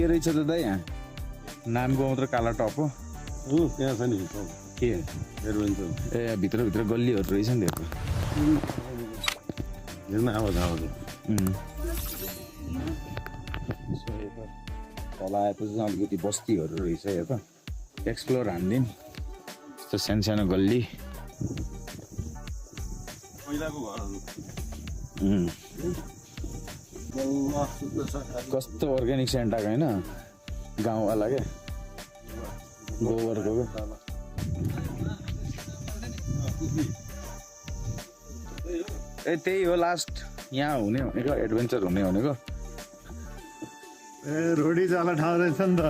के रहेछ त दाइ यहाँ नामको मात्र काला टप हो त्यहाँ छ नि के एडभेन्चर ए भित्र गल्लीहरू रहेछ नि त्यो हेर्न आवाज तल आएपछि अलिकति बस्तीहरू रहेछ यो त एक्सप्लोर हान्दिउँ यस्तो सानो गल्ली पहिलाको घरहरू कस्तो अर्ग्यानिक सेन्ट आएको होइन गाउँवाला क्या गोबरको ए त्यही हो लास्ट यहाँ हुने भनेको एडभेन्चर हुने भनेको ए रोडी जाला ठाउँ रहेछ नि त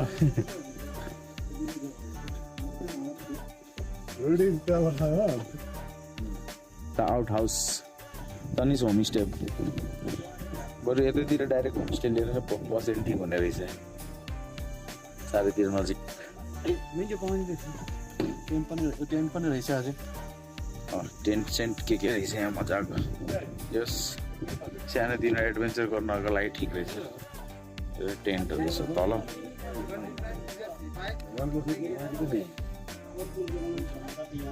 रोडी जाला ठाउँ हो द आउट हाउस तनिस होमस्टे बरु यतैतिर डाइरेक्ट होमस्टे लिएर बसेर ठिक हुने रहेछ चारैतिर नजिक टेन्ट पनि रहेछ अझै टेन्ट सेन्ट के रहेछ यहाँ मजाको यस सानोतिनो एडभेन्चर गर्नको लागि ठिक रहेछ यो टेन्टहरू छ तल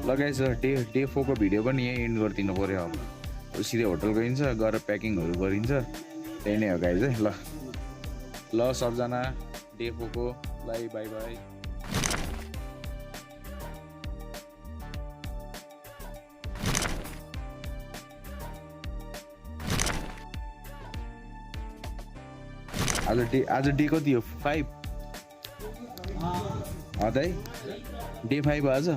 लगाइछ डे 4 को भिडियो पनि यहीँ एन्ड गरिदिनु पऱ्यो अब सिधै होटल गइन्छ गएर प्याकिङहरू गरिन्छ त्यही नै हो गाइज है ल सबजना डे 4 को बाई बाई बाई आज डे कति हो 5 दाइ डे 5 आज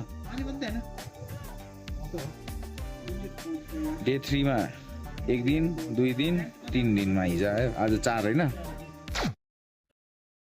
डे 3 मा 1 दिन 2 दिन 3 दिनमा हिजो आयो आज 4 होइन